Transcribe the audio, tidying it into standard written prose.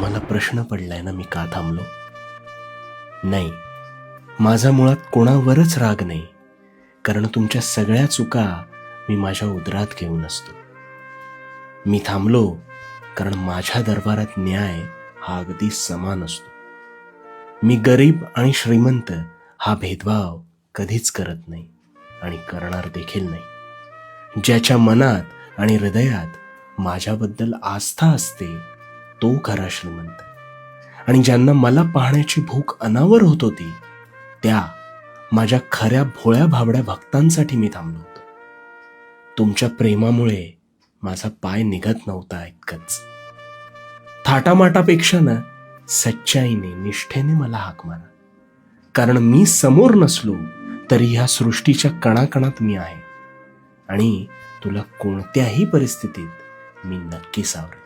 तुम्हाला प्रश्न पडलाय ना मी का थांबलो? नाही, माझा मुळात कोणावरच राग नाही, कारण तुमच्या सगळ्या चुका मी माझ्या उदरात घेऊन असतो. मी थांबलो कारण माझ्या दरबारात न्याय हा अगदी समान असतो. मी गरीब आणि श्रीमंत हा भेदभाव कधीच करत नाही आणि करणार देखील नाही. ज्याच्या मनात आणि हृदयात माझ्याबद्दल आस्था असते तो खरा श्रीमंत. आणि ज्यांना मला पाहण्याची भूक अनावर होत होती त्या माझ्या खऱ्या भोळ्या भाबड्या भक्तांसाठी मी थांबलो होतो. तुमच्या प्रेमामुळे माझा पाय निघत नव्हता इतकंच. थाटामाटापेक्षा ना सच्चाईने निष्ठेने मला हाक मारा, कारण मी समोर नसलो तरी ह्या सृष्टीच्या कणाकणात मी आहे आणि तुला कोणत्याही परिस्थितीत मी नक्की सावरेन.